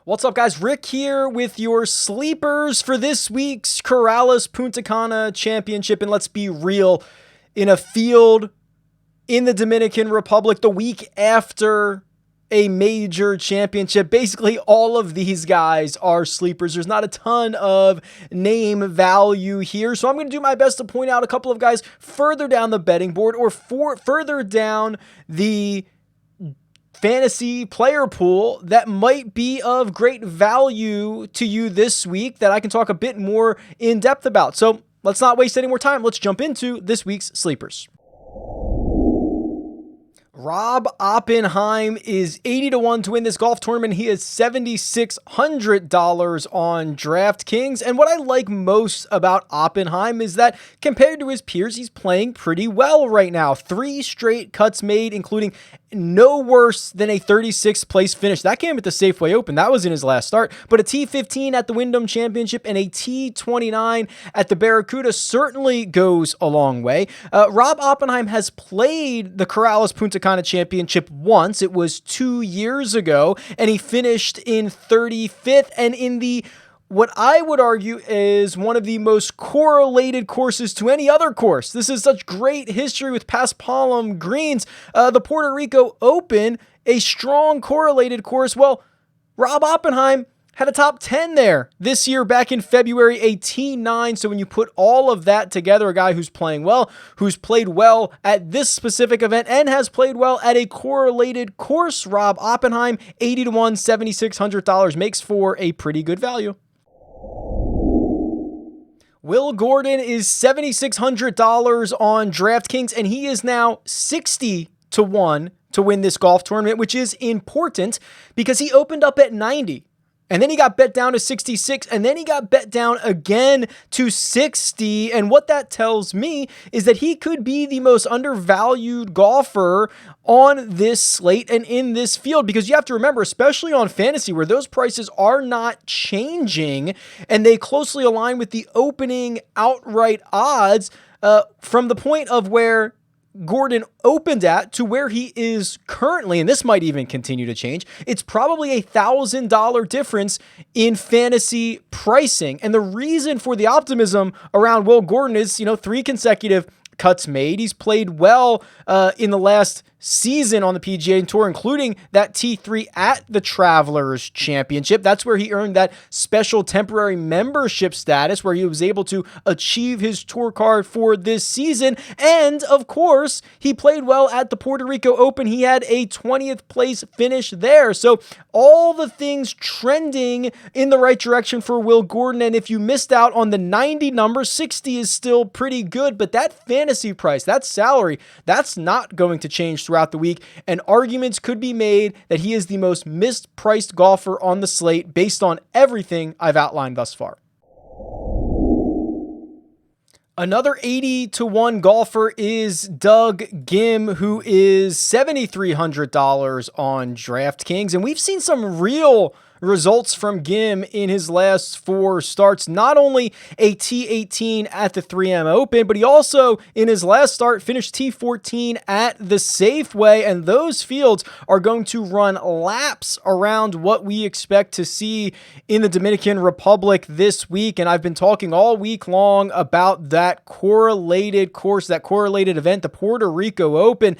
What's up, guys? Rick here with your sleepers for this week's Corales Puntacana Championship. And let's be real, in a field in the Dominican Republic the week after a major championship, basically all of these guys are sleepers. There's not a ton of name value here, so I'm going to do my best to point out a couple of guys further down the betting board or further down the fantasy player pool that might be of great value to you this week that I can talk a bit more in depth about. So let's not waste any more time. Let's jump into this week's sleepers. Rob Oppenheim is 80-1 to win this golf tournament. He is $7,600 on DraftKings. And what I like most about Oppenheim is that compared to his peers, he's playing pretty well right now. 3 straight cuts made, including no worse than a 36th place finish. That came at the Safeway Open. That was in his last start. But a T15 at the Wyndham Championship and a T29 at the Barracuda certainly goes a long way. Rob Oppenheim has played the Corales Puntacana Championship once. It was 2 years ago, and he finished in 35th and in the what I would argue is one of the most correlated courses to any other course. This is such great history with Paspalum greens. The Puerto Rico Open, a strong correlated course. Well, Rob Oppenheim had a top 10 there this year back in February, a T9. So when you put all of that together, a guy who's playing well, who's played well at this specific event and has played well at a correlated course, Rob Oppenheim, 80-1, $7,600 makes for a pretty good value. Will Gordon is $7,600 on DraftKings, and he is now 60-1 to win this golf tournament, which is important because he opened up at 90. And then he got bet down to 66, and then he got bet down again to 60. And what that tells me is that he could be the most undervalued golfer on this slate and in this field, because you have to remember, especially on fantasy, where those prices are not changing and they closely align with the opening outright odds from the point of where Gordon opened at to where he is currently, and this might even continue to change. It's probably $1,000 difference in fantasy pricing. And the reason for the optimism around Will Gordon is, 3 consecutive cuts made. He's played well in the last season on the PGA Tour, including that T3 at the Travelers Championship. That's where he earned that special temporary membership status, where he was able to achieve his tour card for this season. And of course, he played well at the Puerto Rico Open. He had a 20th place finish there. So all the things trending in the right direction for Will Gordon. And if you missed out on the 90 number, 60 is still pretty good, but that fantasy price, that salary, that's not going to change throughout the week, and arguments could be made that he is the most mispriced golfer on the slate based on everything I've outlined thus far. Another 80-1 golfer is Doug Ghim, who is $7,300 on DraftKings, and we've seen some real results from Ghim in his last 4 starts. Not only a T18 at the 3M Open, but he also, in his last start, finished T14 at the Safeway, and those fields are going to run laps around what we expect to see in the Dominican Republic this week, and I've been talking all week long about that correlated course, that correlated event, the Puerto Rico Open.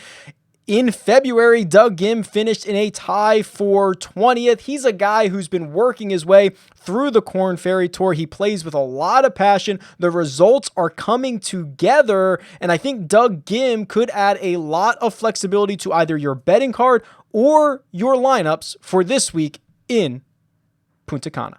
In February, Doug Ghim finished in a tie for 20th. He's a guy who's been working his way through the Korn Ferry Tour. He plays with a lot of passion. The results are coming together, and I think Doug Ghim could add a lot of flexibility to either your betting card or your lineups for this week in Punta Cana.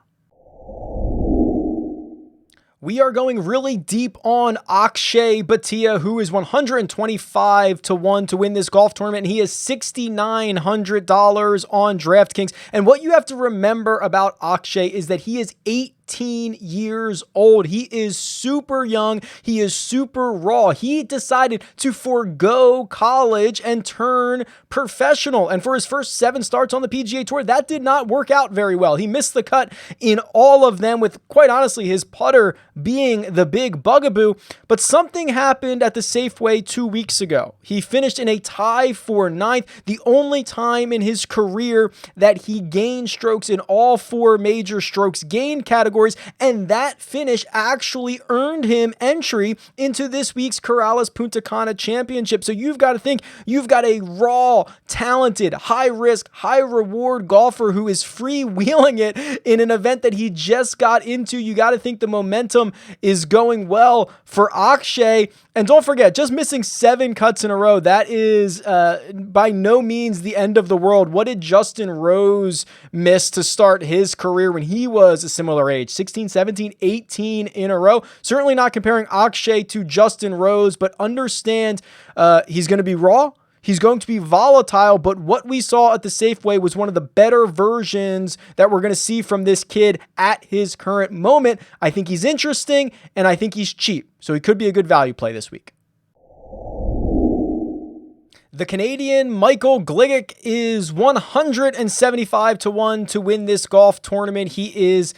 We are going really deep on Akshay Batea, who is $125-1 to win this golf tournament. He is $6,900 on DraftKings. And what you have to remember about Akshay is that he is 18 19 years old. He is super young. He is super raw. He decided to forego college and turn professional. And for his first 7 starts on the PGA Tour, that did not work out very well. He missed the cut in all of them, with, quite honestly, his putter being the big bugaboo. But something happened at the Safeway 2 weeks ago. He finished in a tie for 9th, the only time in his career that he gained strokes in all 4 major strokes gained categories, and that finish actually earned him entry into this week's Corales Puntacana Championship. So you've got to think you've got a raw, talented, high-risk, high-reward golfer who is freewheeling it in an event that he just got into. You got to think the momentum is going well for Akshay. And don't forget, just missing 7 cuts in a row, that is by no means the end of the world. What did Justin Rose miss to start his career when he was a similar age? 16, 17, 18 in a row. Certainly not comparing Akshay to Justin Rose, but understand he's going to be raw. He's going to be volatile, but what we saw at the Safeway was one of the better versions that we're going to see from this kid at his current moment. I think he's interesting, and I think he's cheap, so he could be a good value play this week. The Canadian Michael Glig is 175 to 1 to win this golf tournament. He is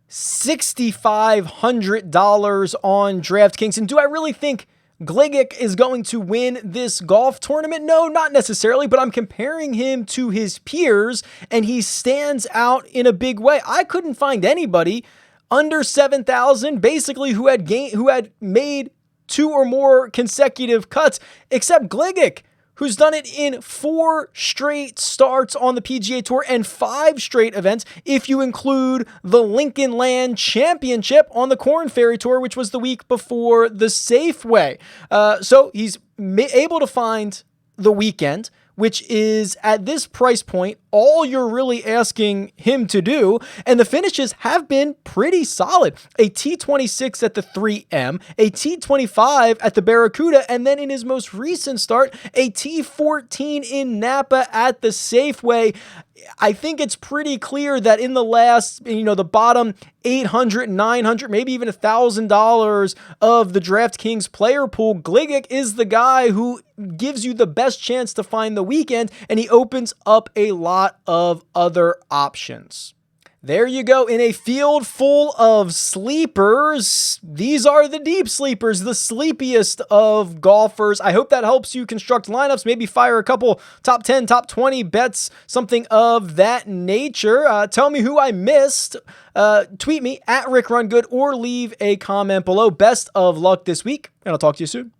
$6,500 on DraftKings. And do I really think Glig is going to win this golf tournament? No, not necessarily, but I'm comparing him to his peers, and he stands out in a big way. I couldn't find anybody under 7,000, basically, who had made 2 or more consecutive cuts, except Glig, who's done it in 4 straight starts on the PGA Tour and 5 straight events, if you include the Lincoln Land Championship on the Corn Ferry Tour, which was the week before the Safeway. So he's able to find the weekend, which is, at this price point, all you're really asking him to do. And the finishes have been pretty solid. A T26 at the 3M, a T25 at the Barracuda, and then in his most recent start, a T14 in Napa at the Safeway. I think it's pretty clear that in the last, the bottom 800, 900, maybe even $1,000 of the DraftKings player pool, Glig is the guy who gives you the best chance to find the weekend, and he opens up a lot of other options. There you go. In a field full of sleepers, these are the deep sleepers, the sleepiest of golfers. I hope that helps you construct lineups, maybe fire a couple top 10, top 20 bets, something of that nature. Tell me who I missed. Tweet me at RickRunGood or leave a comment below. Best of luck this week, and I'll talk to you soon.